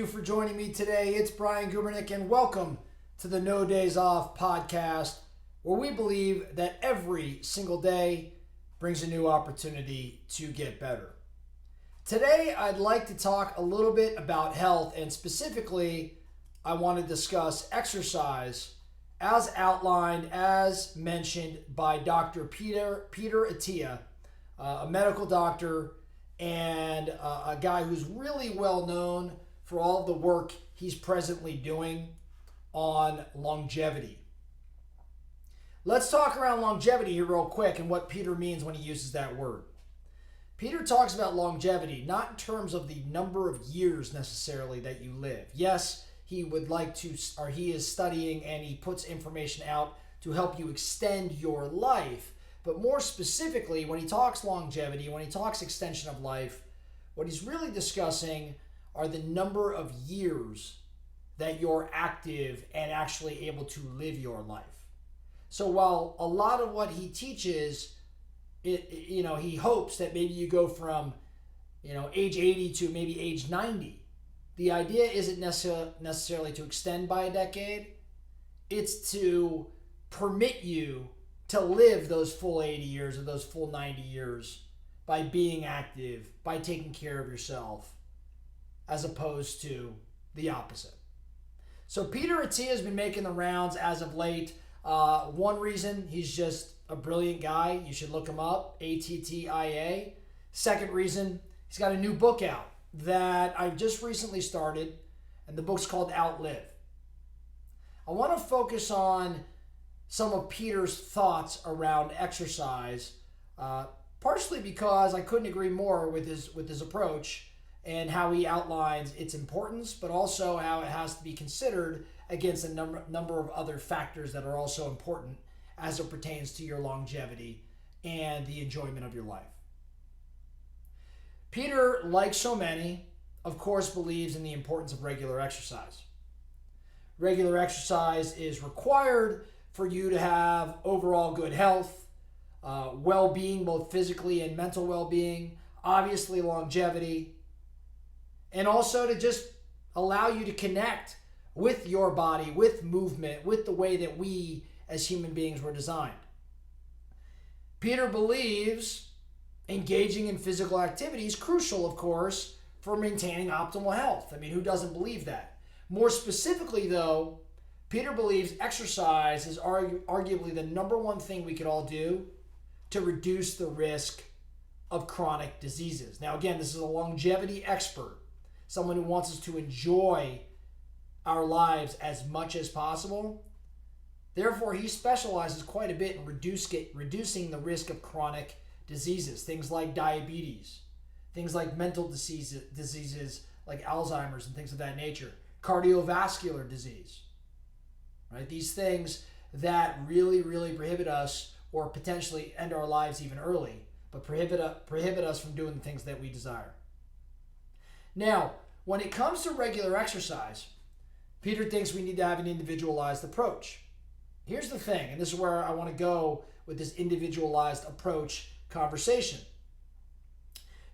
you for joining me today. It's Brian Gubernick, and welcome to the No Days Off podcast, where we believe that every single day brings a new opportunity to get better. Today, I'd like to talk a little bit about health, and specifically, I want to discuss exercise as outlined, as mentioned by Dr. Peter Attia, a medical doctor and a guy who's really well known for all the work he's presently doing on longevity. Let's talk around longevity here real quick and what Peter means when he uses that word. Peter talks about longevity not in terms of the number of years necessarily that you live. Yes, he would like to, or he is studying and he puts information out to help you extend your life. But more specifically, when he talks longevity, when he talks extension of life, what he's really discussing are the number of years that you're active and actually able to live your life. So while a lot of what he teaches, he hopes that maybe you go from, age 80 to maybe age 90. The idea isn't necessarily to extend by a decade. It's to permit you to live those full 80 years or those full 90 years by being active, by taking care of yourself, as opposed to the opposite. So Peter Attia has been making the rounds as of late. One reason, he's just a brilliant guy. You should look him up, Attia. Second reason, he's got a new book out that I just recently started, and the book's called Outlive. I want to focus on some of Peter's thoughts around exercise, partially because I couldn't agree more with his approach and how he outlines its importance, but also how it has to be considered against a number of other factors that are also important as it pertains to your longevity and the enjoyment of your life. Peter, like so many, of course, believes in the importance of regular exercise. Regular exercise is required for you to have overall good health, well-being, both physically and mental well-being, obviously longevity, and also to just allow you to connect with your body, with movement, with the way that we as human beings were designed. Peter believes engaging in physical activity is crucial, of course, for maintaining optimal health. I mean, who doesn't believe that? More specifically, though, Peter believes exercise is arguably the number one thing we could all do to reduce the risk of chronic diseases. Now, again, this is a longevity expert, someone who wants us to enjoy our lives as much as possible. Therefore, he specializes quite a bit in reducing the risk of chronic diseases, things like diabetes, things like mental diseases like Alzheimer's and things of that nature, cardiovascular disease. Right? These things that really, really prohibit us or potentially end our lives even early, but prohibit us from doing the things that we desire. Now, when it comes to regular exercise, Peter thinks we need to have an individualized approach. Here's the thing, and this is where I want to go with this individualized approach conversation.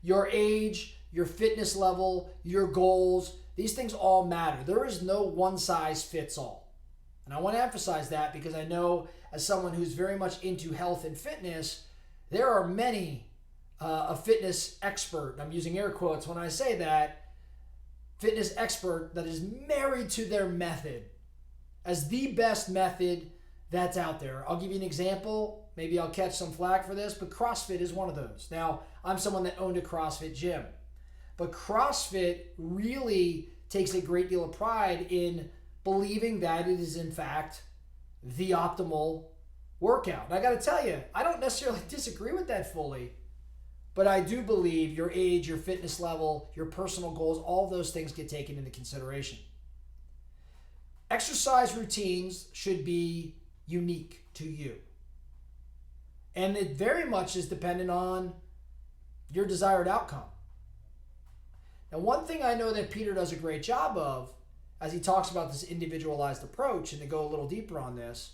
Your age, your fitness level, your goals, these things all matter. There is no one size fits all. And I want to emphasize that because I know as someone who's very much into health and fitness, there are many a fitness expert, I'm using air quotes when I say that, fitness expert that is married to their method as the best method that's out there. I'll give you an example. Maybe I'll catch some flack for this, but CrossFit is one of those. Now, I'm someone that owned a CrossFit gym, but CrossFit really takes a great deal of pride in believing that it is in fact the optimal workout. And I got to tell you, I don't necessarily disagree with that fully, but I do believe your age, your fitness level, your personal goals, all of those things get taken into consideration. Exercise routines should be unique to you. And it very much is dependent on your desired outcome. Now, one thing I know that Peter does a great job of, as he talks about this individualized approach, and to go a little deeper on this,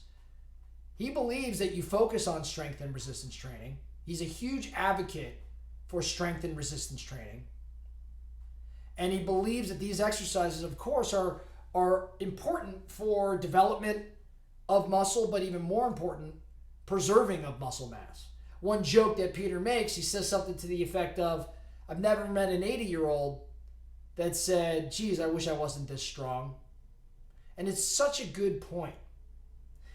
he believes that you focus on strength and resistance training. He's a huge advocate for strength and resistance training. And he believes that these exercises, of course, are important for development of muscle, but even more important, preserving of muscle mass. One joke that Peter makes, he says something to the effect of, I've never met an 80-year-old that said, geez, I wish I wasn't this strong. And it's such a good point.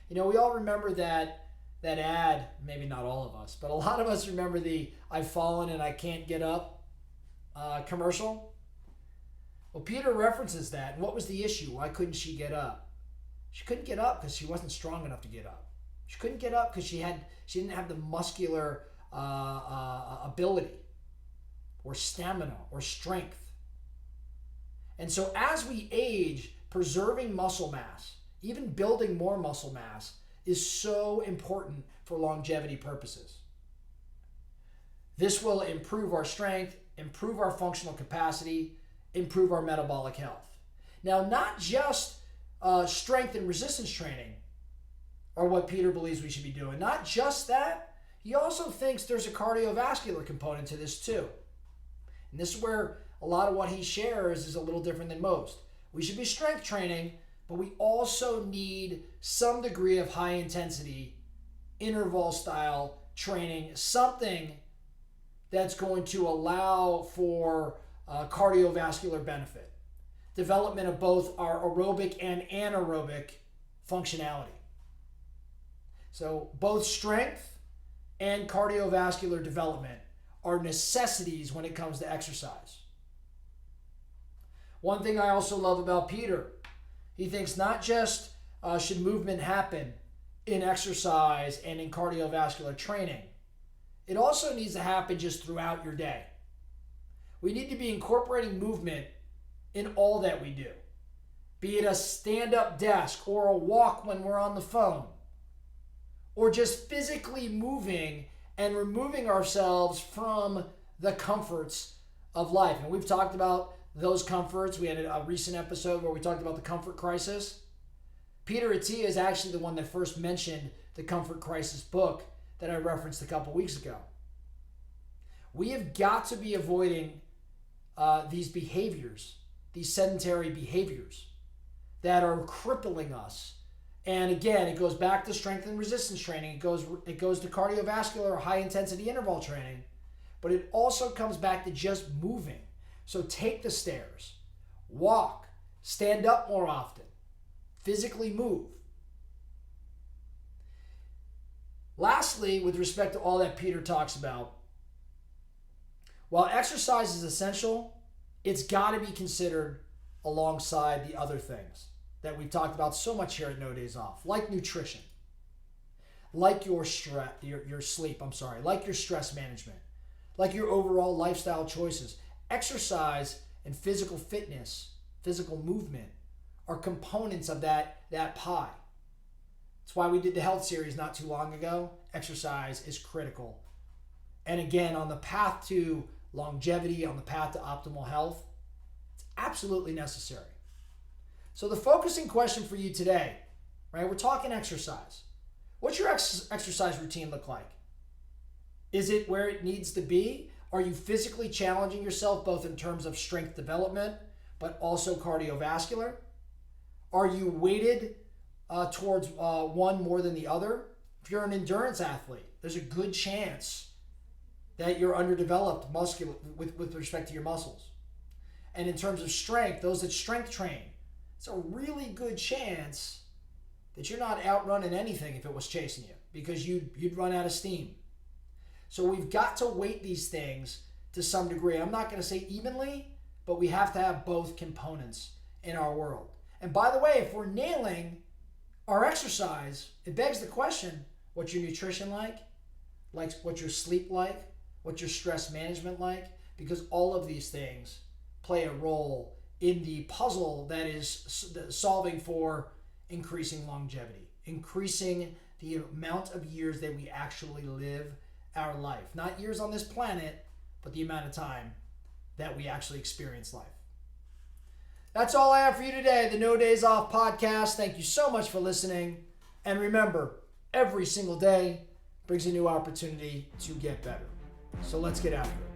You know, we all remember that ad, maybe not all of us, but a lot of us remember the I've fallen and I can't get up commercial. Well, Peter references that. And what was the issue? Why couldn't she get up? She couldn't get up because she wasn't strong enough to get up. She couldn't get up because she didn't have the muscular ability or stamina or strength. And so as we age, preserving muscle mass, even building more muscle mass, is so important for longevity purposes. This will improve our strength, improve our functional capacity, improve our metabolic health. Now, not just strength and resistance training are what Peter believes we should be doing. Not just that, he also thinks there's a cardiovascular component to this too. And this is where a lot of what he shares is a little different than most. We should be strength training, but we also need some degree of high intensity, interval style training, something that's going to allow for cardiovascular benefit, development of both our aerobic and anaerobic functionality. So both strength and cardiovascular development are necessities when it comes to exercise. One thing I also love about Peter, he thinks not just should movement happen in exercise and in cardiovascular training, it also needs to happen just throughout your day. We need to be incorporating movement in all that we do, be it a stand-up desk or a walk when we're on the phone, or just physically moving and removing ourselves from the comforts of life. And we've talked about those comforts. We had a recent episode where we talked about the comfort crisis. Peter Attia is actually the one that first mentioned the Comfort Crisis book that I referenced a couple weeks ago. We have got to be avoiding these behaviors, these sedentary behaviors that are crippling us. And again, it goes back to strength and resistance training. It goes to cardiovascular or high intensity interval training, but it also comes back to just moving. So take the stairs, walk, stand up more often, physically move. Lastly, with respect to all that Peter talks about, while exercise is essential, it's got to be considered alongside the other things that we've talked about so much here at No Days Off, like nutrition, like your sleep, like your stress management, like your overall lifestyle choices. Exercise and physical fitness, physical movement are components of that pie. That's why we did the health series not too long ago. Exercise is critical. And again, on the path to longevity, on the path to optimal health, it's absolutely necessary. So the focusing question for you today, right? We're talking exercise. What's your exercise routine look like? Is it where it needs to be? Are you physically challenging yourself both in terms of strength development, but also cardiovascular? Are you weighted towards one more than the other? If you're an endurance athlete, there's a good chance that you're underdeveloped with respect to your muscles. And in terms of strength, those that strength train, it's a really good chance that you're not outrunning anything if it was chasing you, because you'd run out of steam. So we've got to weight these things to some degree. I'm not going to say evenly, but we have to have both components in our world. And by the way, if we're nailing our exercise, it begs the question, what's your nutrition like? What's your sleep like? What's your stress management like? Because all of these things play a role in the puzzle that is solving for increasing longevity, increasing the amount of years that we actually live our life. Not years on this planet, but the amount of time that we actually experience life. That's all I have for you today, the No Days Off podcast. Thank you so much for listening. And remember, every single day brings a new opportunity to get better. So let's get after it.